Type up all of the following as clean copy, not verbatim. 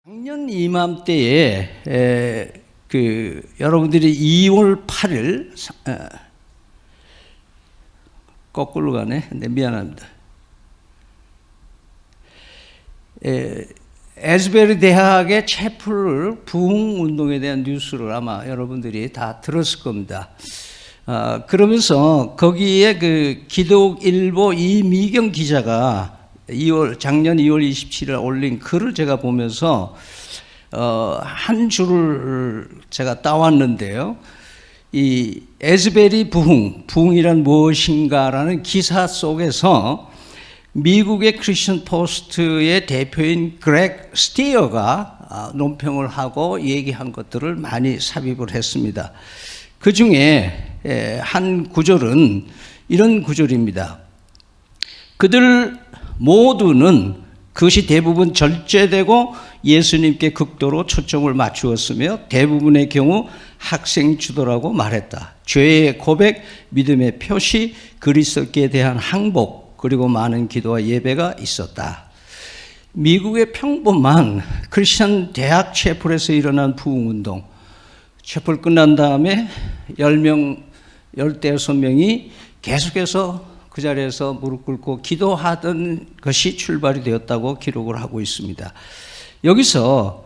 작년 이맘때에 여러분들이 2월 8일 거꾸로 가네. 네, 미안합니다. 에스베리 대학의 채플 부흥 운동에 대한 뉴스를 아마 여러분들이 다 들었을 겁니다. 그러면서 거기에 기독일보 이미경 기자가 작년 2월 27일 올린 글을 제가 보면서 한 줄을 제가 따왔는데요. 이 에스베리 부흥이란 무엇인가라는 기사 속에서 미국의 크리스천 포스트의 대표인 그렉 스티어가 논평을 하고 얘기한 것들을 많이 삽입을 했습니다. 그 중에 한 구절은 이런 구절입니다. 그들 모두는 그것이 대부분 절제되고 예수님께 극도로 초점을 맞추었으며 대부분의 경우 학생 주도라고 말했다. 죄의 고백, 믿음의 표시, 그리스도께 대한 항복, 그리고 많은 기도와 예배가 있었다. 미국의 평범한 크리스천 대학 채플에서 일어난 부흥운동, 채플 끝난 다음에 10명, 15명이 계속해서 그 자리에서 무릎 꿇고 기도하던 것이 출발이 되었다고 기록을 하고 있습니다. 여기서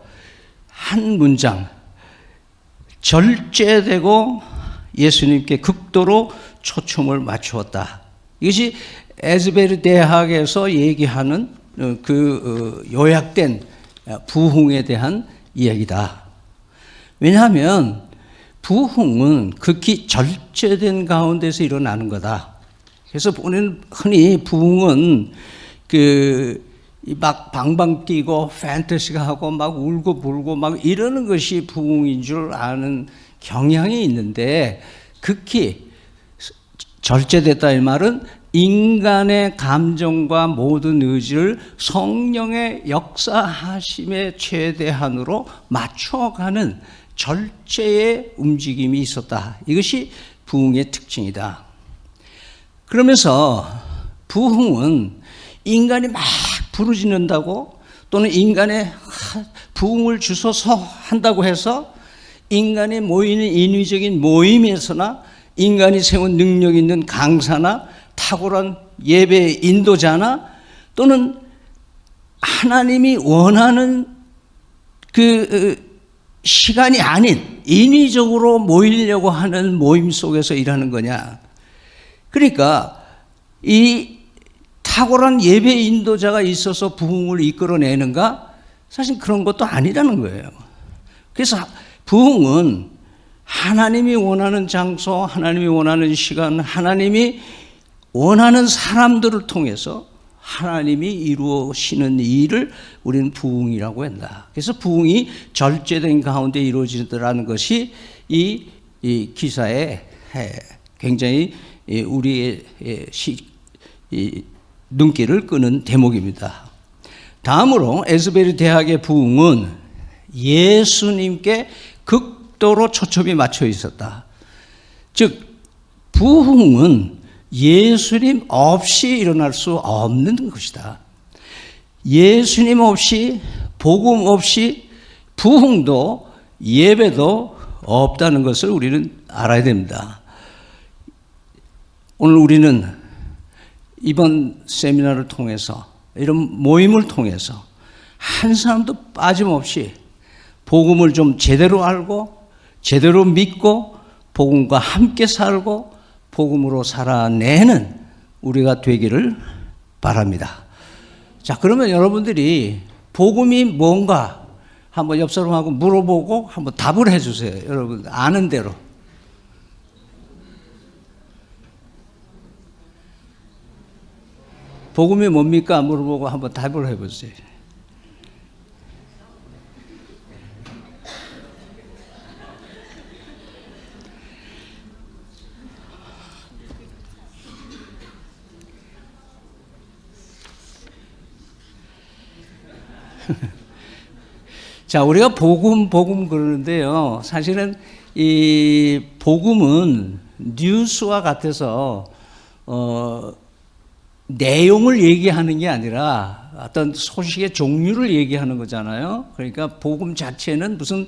한 문장, 절제되고 예수님께 극도로 초점을 맞추었다. 이것이 에스베리 대학에서 얘기하는 요약된 부흥에 대한 이야기다. 왜냐하면 부흥은 극히 절제된 가운데서 일어나는 거다. 그래서 우리는 흔히 부흥은 막 방방 뛰고 판타지가 하고 막 울고 불고 막 이러는 것이 부흥인 줄 아는 경향이 있는데, 극히 절제됐다 이 말은 인간의 감정과 모든 의지를 성령의 역사하심의 최대한으로 맞춰가는 절제의 움직임이 있었다. 이것이 부흥의 특징이다. 그러면서 부흥은 인간이 막 부르짖는다고, 또는 인간의 부흥을 주소서 한다고 해서 인간이 모이는 인위적인 모임에서나 인간이 세운 능력 있는 강사나 탁월한 예배 인도자나 또는 하나님이 원하는 시간이 아닌 인위적으로 모이려고 하는 모임 속에서 일하는 거냐. 그러니까 이 탁월한 예배 인도자가 있어서 부흥을 이끌어내는가? 사실 그런 것도 아니라는 거예요. 그래서 부흥은 하나님이 원하는 장소, 하나님이 원하는 시간, 하나님이 원하는 사람들을 통해서 하나님이 이루시는 일을 우리는 부흥이라고 한다. 그래서 부흥이 절제된 가운데 이루어지더라는 것이 이 기사에 굉장히 우리의 눈길을 끄는 대목입니다. 다음으로 에스베리 대학의 부흥은 예수님께 극도로 초점이 맞춰 있었다. 즉 부흥은 예수님 없이 일어날 수 없는 것이다. 예수님 없이, 복음 없이 부흥도 예배도 없다는 것을 우리는 알아야 됩니다. 오늘 우리는 이번 세미나를 통해서, 이런 모임을 통해서 한 사람도 빠짐없이 복음을 좀 제대로 알고 제대로 믿고 복음과 함께 살고 복음으로 살아내는 우리가 되기를 바랍니다. 자, 그러면 여러분들이 복음이 뭔가 한번 옆 사람하고 물어보고 한번 답을 해주세요. 여러분 아는 대로. 복음이 뭡니까? 물어보고 한번 답을 해보세요. 자, 우리가 복음 그러는데요. 사실은 이 복음은 뉴스와 같아서 내용을 얘기하는 게 아니라 어떤 소식의 종류를 얘기하는 거잖아요. 그러니까 복음 자체는 무슨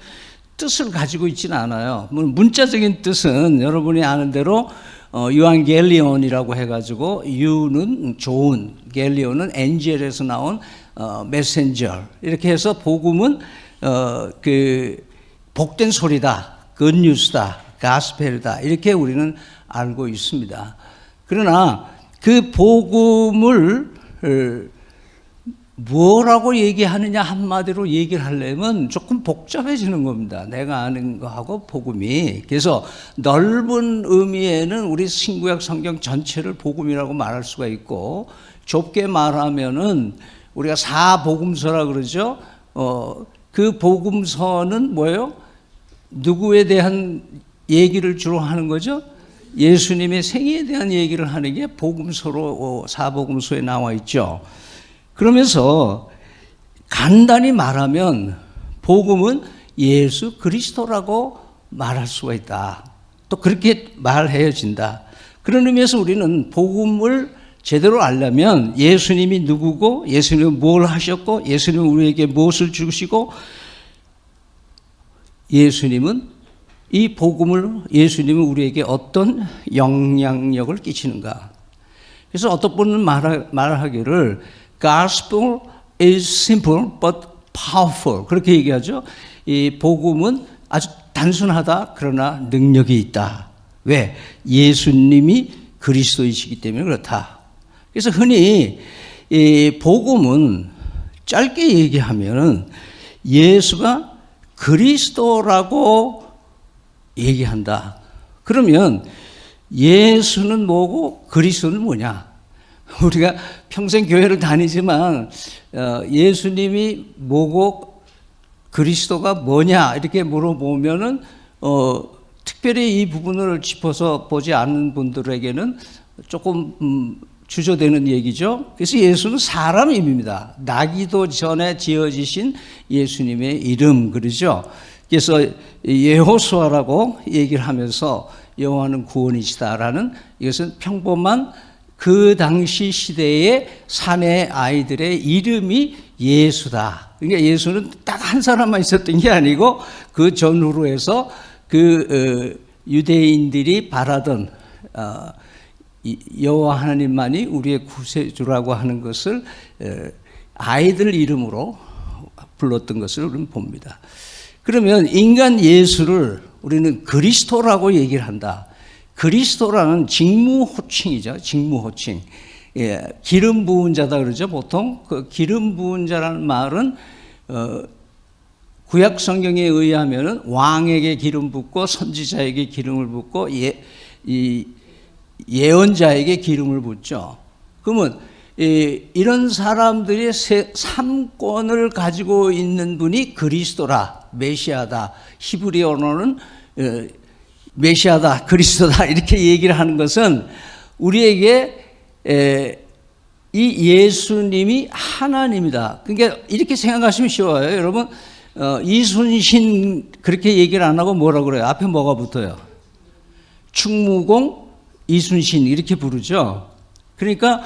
뜻을 가지고 있지는 않아요. 문자적인 뜻은 여러분이 아는 대로 유한겔리온이라고 해가지고 유는 좋은, 겔리온은 엔젤에서 나온 메신저, 이렇게 해서 복음은 그 복된 소리다, 굿뉴스다, 가스펠이다, 이렇게 우리는 알고 있습니다. 그러나 그 복음을 뭐라고 얘기하느냐 한마디로 얘기를 하려면 조금 복잡해지는 겁니다. 내가 아는 거하고 복음이. 그래서 넓은 의미에는 우리 신구약 성경 전체를 복음이라고 말할 수가 있고, 좁게 말하면은 우리가 사복음서라 그러죠. 그 복음서는 뭐예요? 누구에 대한 얘기를 주로 하는 거죠? 예수님의 생애에 대한 얘기를 하는 게 복음서로, 사복음서에 나와 있죠. 그러면서 간단히 말하면 복음은 예수 그리스도라고 말할 수가 있다. 또 그렇게 말해진다. 그런 의미에서 우리는 복음을 제대로 알려면 예수님이 누구고, 예수님은 뭘 하셨고, 예수님은 우리에게 무엇을 주시고, 이 복음을, 예수님은 우리에게 어떤 영향력을 끼치는가. 그래서 어떤 분은 말하기를 Gospel is simple but powerful, 그렇게 얘기하죠. 이 복음은 아주 단순하다, 그러나 능력이 있다. 왜? 예수님이 그리스도이시기 때문에 그렇다. 그래서 흔히 이 복음은 짧게 얘기하면 예수가 그리스도라고 얘기한다. 그러면 예수는 뭐고 그리스도는 뭐냐? 우리가 평생 교회를 다니지만 예수님이 뭐고 그리스도가 뭐냐 이렇게 물어보면은 특별히 이 부분을 짚어서 보지 않는 분들에게는 조금 주저되는 얘기죠. 그래서 예수는 사람 이름입니다. 나기도 전에 지어지신 예수님의 이름, 그러죠. 그래서 여호수아라고 얘기를 하면서 여호와는 구원이시다라는, 이것은 평범한 그 당시 시대의 사내 아이들의 이름이 예수다. 그러니까 예수는 딱 한 사람만 있었던 게 아니고 그 전후로 해서 그 유대인들이 바라던 여호와 하나님만이 우리의 구세주라고 하는 것을 아이들 이름으로 불렀던 것을 우리는 봅니다. 그러면 인간 예수를 우리는 그리스도라고 얘기를 한다. 그리스도라는 직무 호칭이죠. 직무 호칭. 예, 기름 부은 자다 그러죠. 보통 그 기름 부은 자라는 말은 구약 성경에 의하면은 왕에게 기름 붓고 선지자에게 기름을 붓고 예언자에게 기름을 붓죠. 그러면 이런 사람들이 3권을 가지고 있는 분이 그리스도라, 메시아다. 히브리어로는 메시아다, 그리스도다, 이렇게 얘기를 하는 것은 우리에게 이 예수님이 하나님이다. 그러니까 이렇게 생각하시면 쉬워요. 여러분, 이순신 그렇게 얘기를 안 하고 뭐라고 그래요? 앞에 뭐가 붙어요? 충무공 이순신 이렇게 부르죠. 그러니까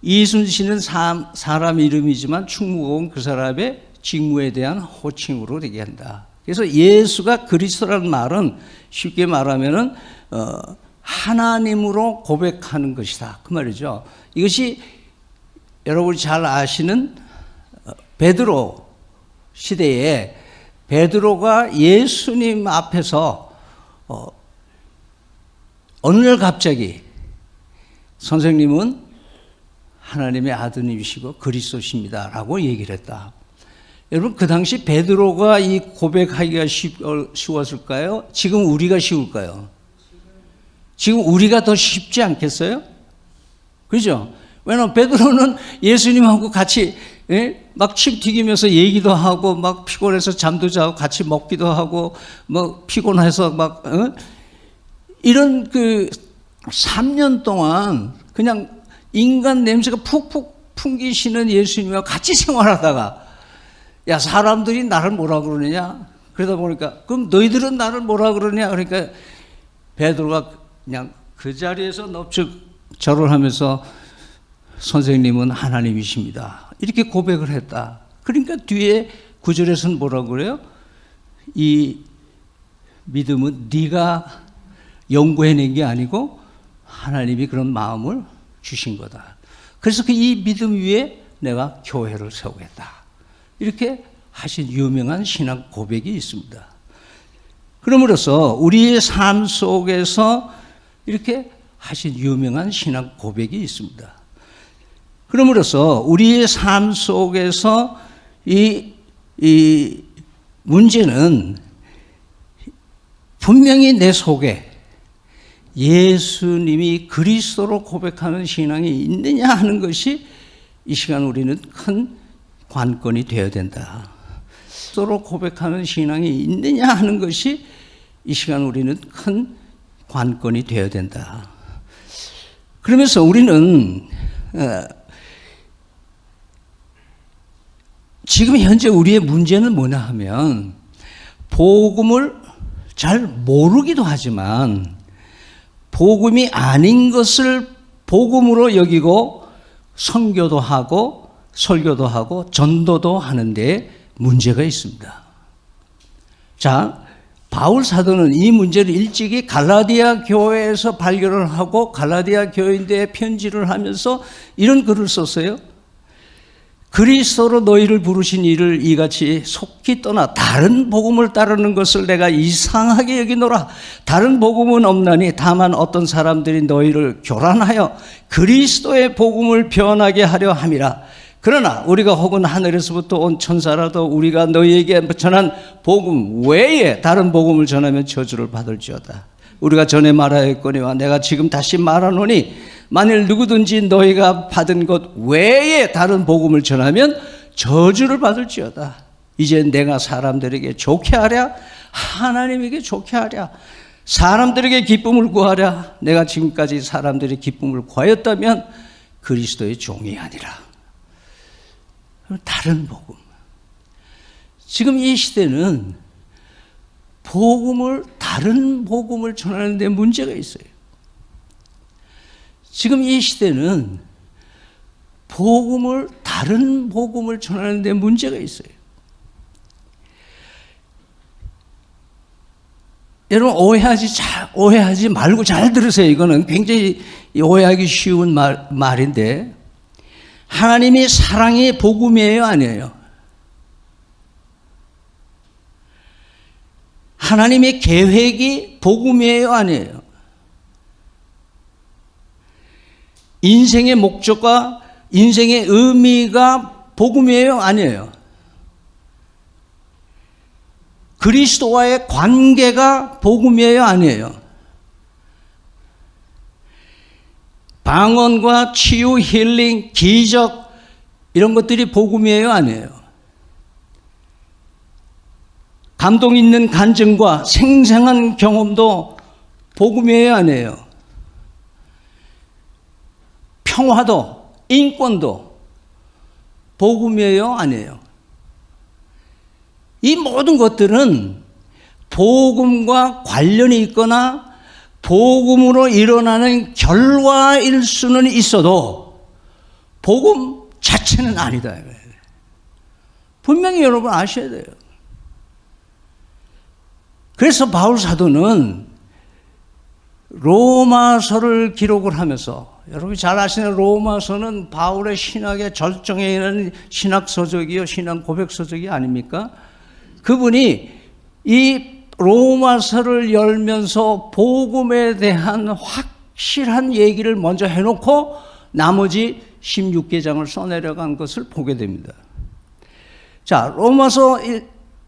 이순신은 사람 이름이지만 충무공은 그 사람의 직무에 대한 호칭으로 얘기한다. 그래서 예수가 그리스도라는 말은 쉽게 말하면은 하나님으로 고백하는 것이다, 그 말이죠. 이것이 여러분이 잘 아시는 베드로 시대에 베드로가 예수님 앞에서 어느 날 갑자기 선생님은 하나님의 아드님이시고 그리스도십니다 라고 얘기를 했다. 여러분, 그 당시 베드로가 이 고백하기가 쉬웠을까요? 지금 우리가 쉬울까요? 지금 우리가 더 쉽지 않겠어요? 그죠? 왜냐하면 베드로는 예수님하고 같이 막 침 튀기면서 얘기도 하고 막 피곤해서 잠도 자고 같이 먹기도 하고 뭐 피곤해서 막 이런 그 3년 동안 그냥 인간 냄새가 푹푹 풍기시는 예수님과 같이 생활하다가 야, 사람들이 나를 뭐라 그러느냐? 그러다 보니까 그럼 너희들은 나를 뭐라 그러냐? 그러니까 베드로가 그냥 그 자리에서 넙죽 절을 하면서 선생님은 하나님이십니다. 이렇게 고백을 했다. 그러니까 뒤에 구절에서는 뭐라고 그래요? 이 믿음은 네가 연구해낸 게 아니고 하나님이 그런 마음을 주신 거다. 그래서 이 믿음 위에 내가 교회를 세우겠다. 이렇게 하신 유명한 신앙 고백이 있습니다. 그러므로서 우리의 삶 속에서 이렇게 하신 유명한 신앙 고백이 있습니다. 그러므로서 우리의 삶 속에서 이 문제는 분명히 내 속에 예수님이 그리스도로 고백하는 신앙이 있느냐 하는 것이 이 시간 우리는 큰 관건이 되어야 된다. 그리스도로 고백하는 신앙이 있느냐 하는 것이 이 시간 우리는 큰 관건이 되어야 된다. 그러면서 우리는 지금 현재 우리의 문제는 뭐냐 하면 복음을 잘 모르기도 하지만 복음이 아닌 것을 복음으로 여기고 선교도 하고 설교도 하고 전도도 하는데 문제가 있습니다. 자, 바울 사도는 이 문제를 일찍이 갈라디아 교회에서 발견을 하고 갈라디아 교인들에 편지를 하면서 이런 글을 썼어요. 그리스도로 너희를 부르신 이를 이같이 속히 떠나 다른 복음을 따르는 것을 내가 이상하게 여기노라. 다른 복음은 없나니 다만 어떤 사람들이 너희를 교란하여 그리스도의 복음을 변하게 하려 함이라. 그러나 우리가 혹은 하늘에서부터 온 천사라도 우리가 너희에게 전한 복음 외에 다른 복음을 전하면 저주를 받을지어다. 우리가 전에 말하였거니와 내가 지금 다시 말하노니 만일 누구든지 너희가 받은 것 외에 다른 복음을 전하면 저주를 받을지어다. 이제 내가 사람들에게 좋게 하랴 하나님에게 좋게 하랴 사람들에게 기쁨을 구하랴. 내가 지금까지 사람들의 기쁨을 구하였다면 그리스도의 종이 아니라. 다른 복음. 지금 이 시대는 다른 복음을 전하는 데 문제가 있어요. 지금 이 시대는 다른 복음을 전하는 데 문제가 있어요. 여러분 오해하지 말고 잘 들으세요. 이거는 굉장히 오해하기 쉬운 말인데 하나님이 사랑의 복음이에요, 아니에요? 하나님의 계획이 복음이에요, 아니에요? 인생의 목적과 인생의 의미가 복음이에요, 아니에요? 그리스도와의 관계가 복음이에요, 아니에요? 방언과 치유, 힐링, 기적 이런 것들이 복음이에요, 아니에요? 감동 있는 간증과 생생한 경험도 복음이에요, 아니에요? 평화도 인권도 복음이에요, 아니에요? 이 모든 것들은 복음과 관련이 있거나 복음으로 일어나는 결과일 수는 있어도 복음 자체는 아니다. 분명히 여러분 아셔야 돼요. 그래서 바울 사도는 로마서를 기록을 하면서 여러분이 잘 아시는 로마서는 바울의 신학의 절정에 이르는 신학서적이요 신앙 고백서적이 아닙니까? 그분이 이 로마서를 열면서 복음에 대한 확실한 얘기를 먼저 해놓고 나머지 16개장을 써내려간 것을 보게 됩니다. 자, 로마서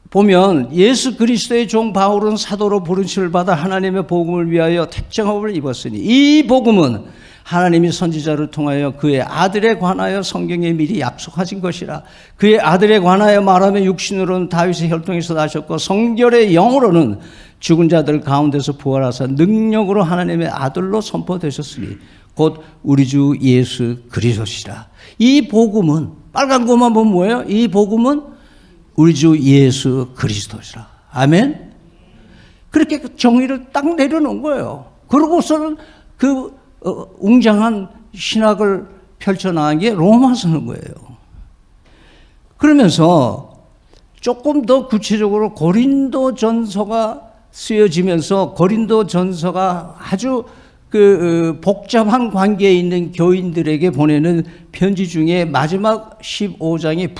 보면 예수 그리스도의 종 바울은 사도로 부르심을 받아 하나님의 복음을 위하여 택정함을 입었으니 이 복음은 하나님이 선지자를 통하여 그의 아들에 관하여 성경에 미리 약속하신 것이라. 그의 아들에 관하여 말하면 육신으로는 다윗의 혈통에서 나셨고 성결의 영으로는 죽은 자들 가운데서 부활하사 능력으로 하나님의 아들로 선포되셨으니 곧 우리 주 예수 그리스도시라. 이 복음은 빨간 것만 보면 뭐예요? 이 복음은 우리 주 예수 그리스도시라. 아멘? 그렇게 정의를 딱 내려놓은 거예요. 그러고서는 그 웅장한 신학을 펼쳐나간 게 로마서는 거예요. 그러면서 조금 더 구체적으로 고린도전서가 쓰여지면서 고린도전서가 아주 복잡한 관계에 있는 교인들에게 보내는 편지 중에 마지막 15장이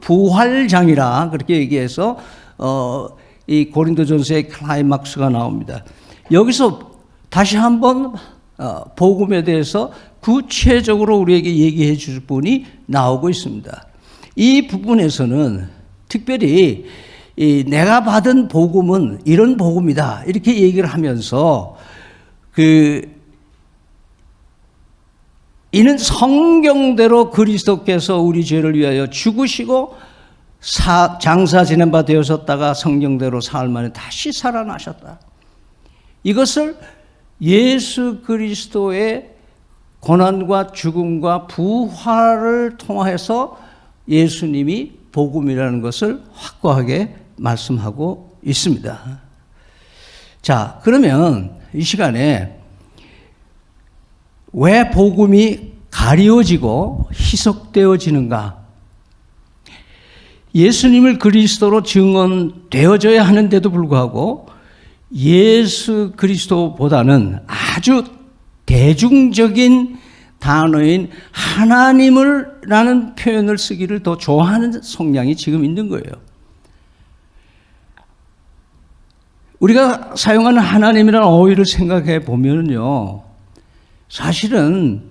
부활장이라 그렇게 얘기해서 이 고린도전서의 클라이막스가 나옵니다. 여기서 다시 한번 복음에 대해서 구체적으로 우리에게 얘기해 줄 분이 나오고 있습니다. 이 부분에서는 특별히 내가 받은 복음은 이런 복음이다 이렇게 얘기를 하면서 이는 성경대로 그리스도께서 우리 죄를 위하여 죽으시고 장사 지낸 바 되었다가 성경대로 사흘 만에 다시 살아나셨다. 이것을 예수 그리스도의 고난과 죽음과 부활을 통해서 예수님이 복음이라는 것을 확고하게 말씀하고 있습니다. 자, 그러면 이 시간에 왜 복음이 가리워지고 희석되어지는가? 예수님을 그리스도로 증언되어져야 하는데도 불구하고 예수 그리스도보다는 아주 대중적인 단어인 하나님을 라는 표현을 쓰기를 더 좋아하는 성향이 지금 있는 거예요. 우리가 사용하는 하나님이라는 어휘를 생각해 보면요, 사실은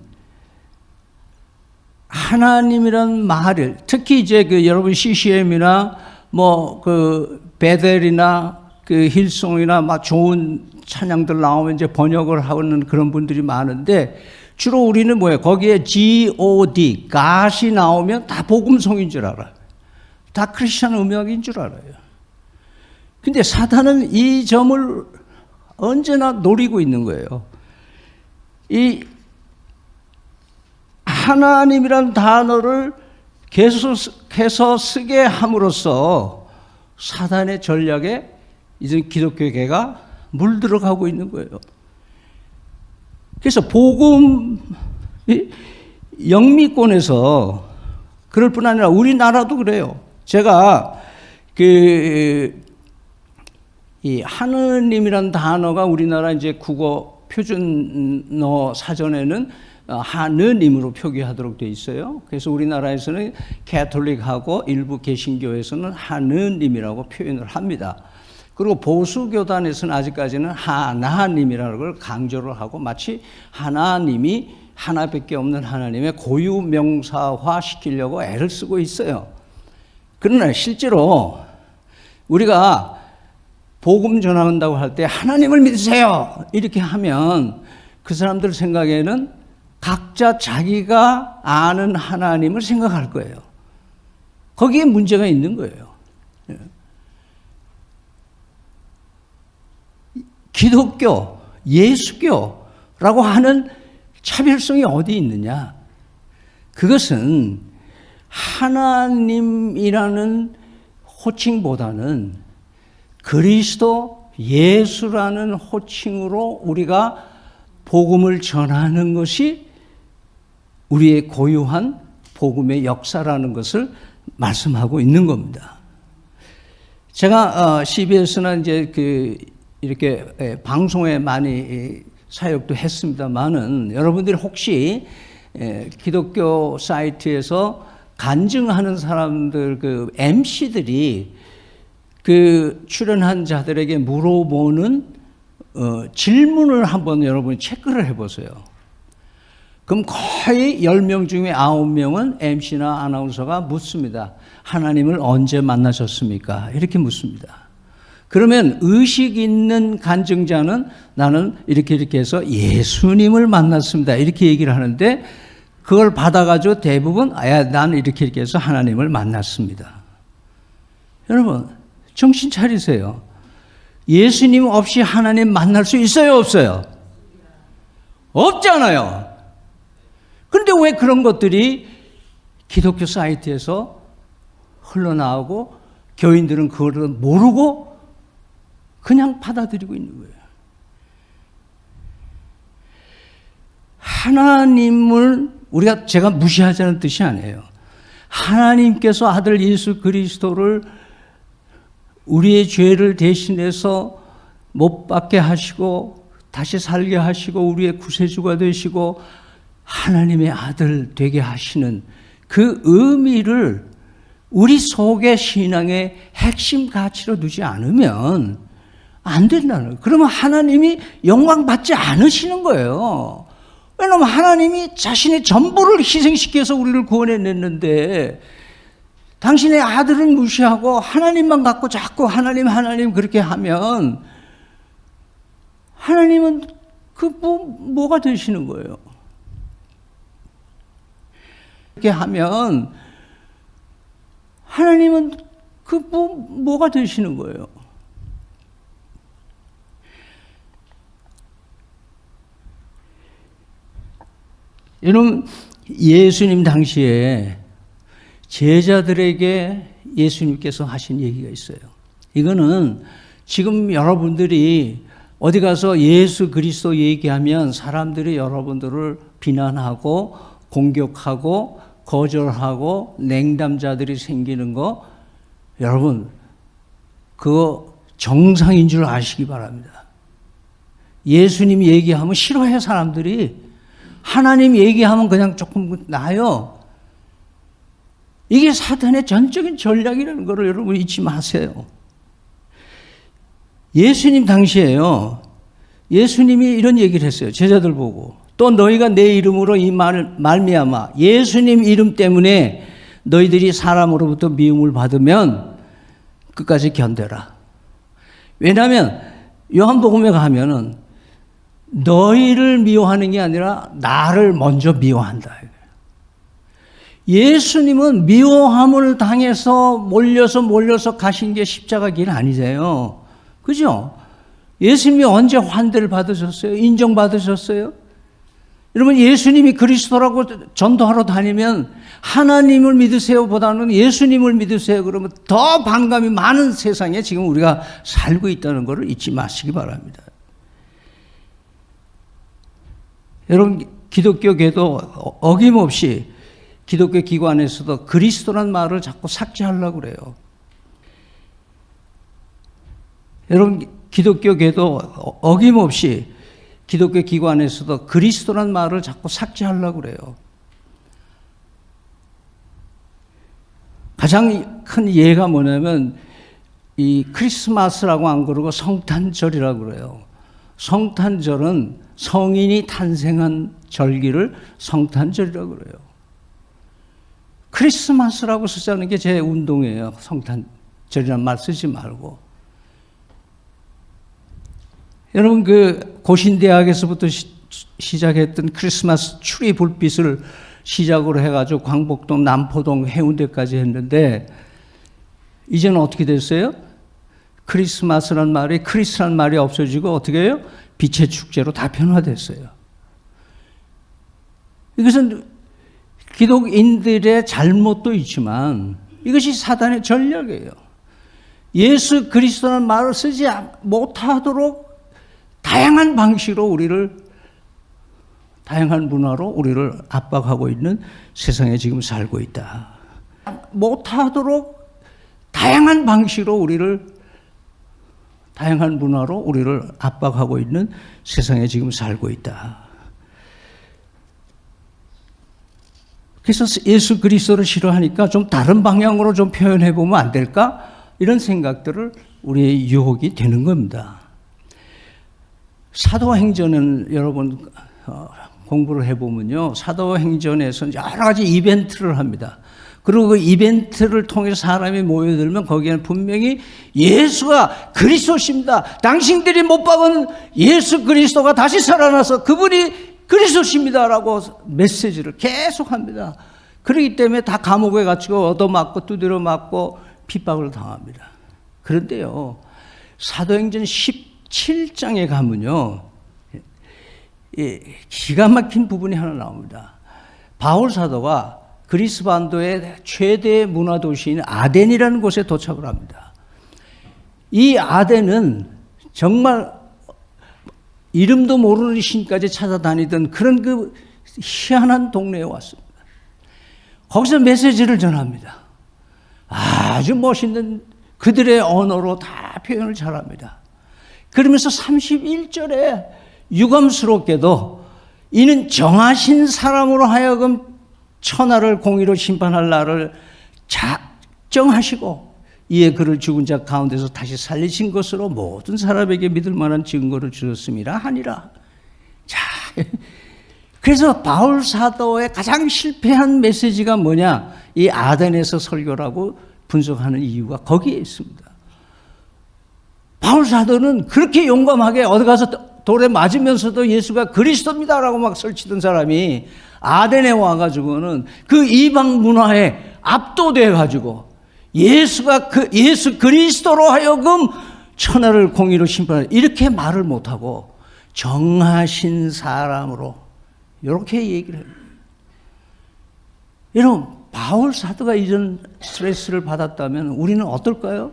하나님이라는 말을 특히 이제 여러분 CCM이나 베델이나 힐송이나 막 좋은 찬양들 나오면 이제 번역을 하는 그런 분들이 많은데 주로 우리는 뭐예요? 거기에 God, God이 나오면 다 복음성인 줄 알아요. 다 크리스천 음악인 줄 알아요. 근데 사탄은 이 점을 언제나 노리고 있는 거예요. 이 하나님이란 단어를 계속해서 쓰게 함으로써 사단의 전략에 이제 기독교계가 물들어가고 있는 거예요. 그래서 복음 영미권에서 그럴 뿐 아니라 우리나라도 그래요. 제가 이 하느님이란 단어가 우리나라 이제 국어 표준어 사전에는 하느님으로 표기하도록 돼 있어요. 그래서 우리나라에서는 캐톨릭하고 일부 개신교에서는 하느님이라고 표현을 합니다. 그리고 보수교단에서는 아직까지는 하나님이라는 걸 강조를 하고 마치 하나님이 하나밖에 없는 하나님의 고유 명사화 시키려고 애를 쓰고 있어요. 그러나 실제로 우리가 복음 전한다고 할 때 하나님을 믿으세요 이렇게 하면 그 사람들 생각에는 각자 자기가 아는 하나님을 생각할 거예요. 거기에 문제가 있는 거예요. 기독교, 예수교라고 하는 차별성이 어디 있느냐? 그것은 하나님이라는 호칭보다는 그리스도 예수라는 호칭으로 우리가 복음을 전하는 것이 우리의 고유한 복음의 역사라는 것을 말씀하고 있는 겁니다. 제가 CBS나 이제 이렇게 방송에 많이 사역도 했습니다만은 여러분들이 혹시 기독교 사이트에서 간증하는 사람들 MC들이 출연한 자들에게 물어보는 질문을 한번 여러분이 체크를 해보세요. 그럼 거의 10명 중에 9명은 MC나 아나운서가 묻습니다. 하나님을 언제 만나셨습니까? 이렇게 묻습니다. 그러면 의식 있는 간증자는 나는 이렇게 해서 예수님을 만났습니다. 이렇게 얘기를 하는데 그걸 받아가지고 대부분 나는 이렇게 해서 하나님을 만났습니다. 여러분 정신 차리세요. 예수님 없이 하나님 만날 수 있어요? 없어요? 없잖아요. 그런데 왜 그런 것들이 기독교 사이트에서 흘러나오고 교인들은 그걸 모르고 그냥 받아들이고 있는 거예요. 하나님을 제가 무시하자는 뜻이 아니에요. 하나님께서 아들 예수 그리스도를 우리의 죄를 대신해서 못 박게 하시고 다시 살게 하시고 우리의 구세주가 되시고 하나님의 아들 되게 하시는 그 의미를 우리 속의 신앙의 핵심 가치로 두지 않으면 안 된다는 거예요. 그러면 하나님이 영광 받지 않으시는 거예요. 왜냐하면 하나님이 자신의 전부를 희생시켜서 우리를 구원해냈는데 당신의 아들은 무시하고 하나님만 갖고 자꾸 하나님 그렇게 하면 하나님은 뭐가 되시는 거예요? 그렇게 하면 하나님은 뭐가 되시는 거예요? 여러분, 예수님 당시에 제자들에게 예수님께서 하신 얘기가 있어요. 이거는 지금 여러분들이 어디 가서 예수 그리스도 얘기하면 사람들이 여러분들을 비난하고 공격하고 거절하고 냉담자들이 생기는 거 여러분 그거 정상인 줄 아시기 바랍니다. 예수님 얘기하면 싫어해 사람들이. 하나님 얘기하면 그냥 조금 나아요. 이게 사탄의 전적인 전략이라는 것을 여러분 잊지 마세요. 예수님 당시에요. 예수님이 이런 얘기를 했어요. 제자들 보고. 또 너희가 내 이름으로 이 말미암아 예수님 이름 때문에 너희들이 사람으로부터 미움을 받으면 끝까지 견뎌라. 왜냐하면 요한복음에 가면은 너희를 미워하는 게 아니라 나를 먼저 미워한다. 예수님은 미워함을 당해서 몰려서 가신 게 십자가 길 아니세요. 그죠? 예수님이 언제 환대를 받으셨어요? 인정받으셨어요? 여러분 예수님이 그리스도라고 전도하러 다니면 하나님을 믿으세요 보다는 예수님을 믿으세요. 그러면 더 반감이 많은 세상에 지금 우리가 살고 있다는 것을 잊지 마시기 바랍니다. 여러분 기독교계도 어김없이 기독교 기관에서도 그리스도란 말을 자꾸 삭제하려고 그래요. 여러분 기독교계도 어김없이 기독교 기관에서도 그리스도란 말을 자꾸 삭제하려고 그래요. 가장 큰 예가 뭐냐면 이 크리스마스라고 안 그러고 성탄절이라고 그래요. 성탄절은 성인이 탄생한 절기를 성탄절이라고 그래요. 크리스마스라고 쓰자는 게 제 운동이에요. 성탄절이라는 말 쓰지 말고. 여러분 고신대학에서부터 시작했던 크리스마스 추리 불빛을 시작으로 해가지고 광복동, 남포동, 해운대까지 했는데 이제는 어떻게 됐어요? 크리스마스란 말이 크리스란 말이 없어지고 어떻게 해요? 빛의 축제로 다 변화됐어요. 이것은 기독인들의 잘못도 있지만 이것이 사단의 전략이에요. 예수 그리스도라는 말을 쓰지 못하도록 다양한 방식으로 다양한 문화로 우리를 압박하고 있는 세상에 지금 살고 있다. 못하도록 다양한 방식으로 다양한 문화로 우리를 압박하고 있는 세상에 지금 살고 있다. 그래서 예수 그리스도를 싫어하니까 좀 다른 방향으로 좀 표현해 보면 안 될까? 이런 생각들을 우리의 유혹이 되는 겁니다. 사도행전은 여러분 공부를 해보면요. 사도행전에서 여러 가지 이벤트를 합니다. 그리고 그 이벤트를 통해서 사람이 모여들면 거기에는 분명히 예수가 그리스도십니다. 당신들이 못 박은 예수 그리스도가 다시 살아나서 그분이 그리스도십니다라고 메시지를 계속 합니다. 그렇기 때문에 다 감옥에 갇히고 얻어맞고 두드려 맞고 핍박을 당합니다. 그런데요. 사도행전 17장에 가면요. 기가 막힌 부분이 하나 나옵니다. 바울 사도가 그리스 반도의 최대 문화 도시인 아덴이라는 곳에 도착을 합니다. 이 아덴은 정말 이름도 모르는 신까지 찾아다니던 그런 희한한 동네에 왔습니다. 거기서 메시지를 전합니다. 아주 멋있는 그들의 언어로 다 표현을 잘합니다. 그러면서 31절에 유감스럽게도 이는 정하신 사람으로 하여금 천하를 공의로 심판할 날을 작정하시고 이에 그를 죽은 자 가운데서 다시 살리신 것으로 모든 사람에게 믿을 만한 증거를 주셨음이라 하니라. 자, 그래서 바울 사도의 가장 실패한 메시지가 뭐냐? 이 아덴에서 설교라고 분석하는 이유가 거기에 있습니다. 바울 사도는 그렇게 용감하게 어디 가서 돌에 맞으면서도 예수가 그리스도입니다라고 막 설치던 사람이 아덴에 와가지고는 그 이방 문화에 압도돼가지고 예수 그리스도로 하여금 천하를 공의로 심판하는 이렇게 말을 못하고 정하신 사람으로 이렇게 얘기를 해요. 여러분, 바울 사도가 이런 스트레스를 받았다면 우리는 어떨까요?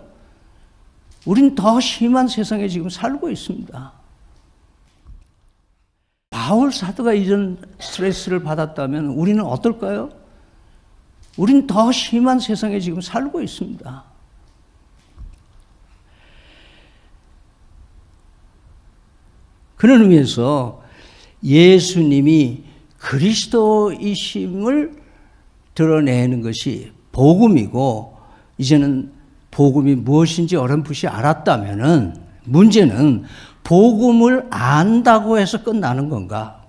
우리는 더 심한 세상에 지금 살고 있습니다. 바울 사도가 이런 스트레스를 받았다면 우리는 어떨까요? 우리는 더 심한 세상에 지금 살고 있습니다. 그런 의미에서 예수님이 그리스도이심을 드러내는 것이 복음이고 이제는 복음이 무엇인지 어렴풋이 알았다면은 문제는 복음을 안다고 해서 끝나는 건가?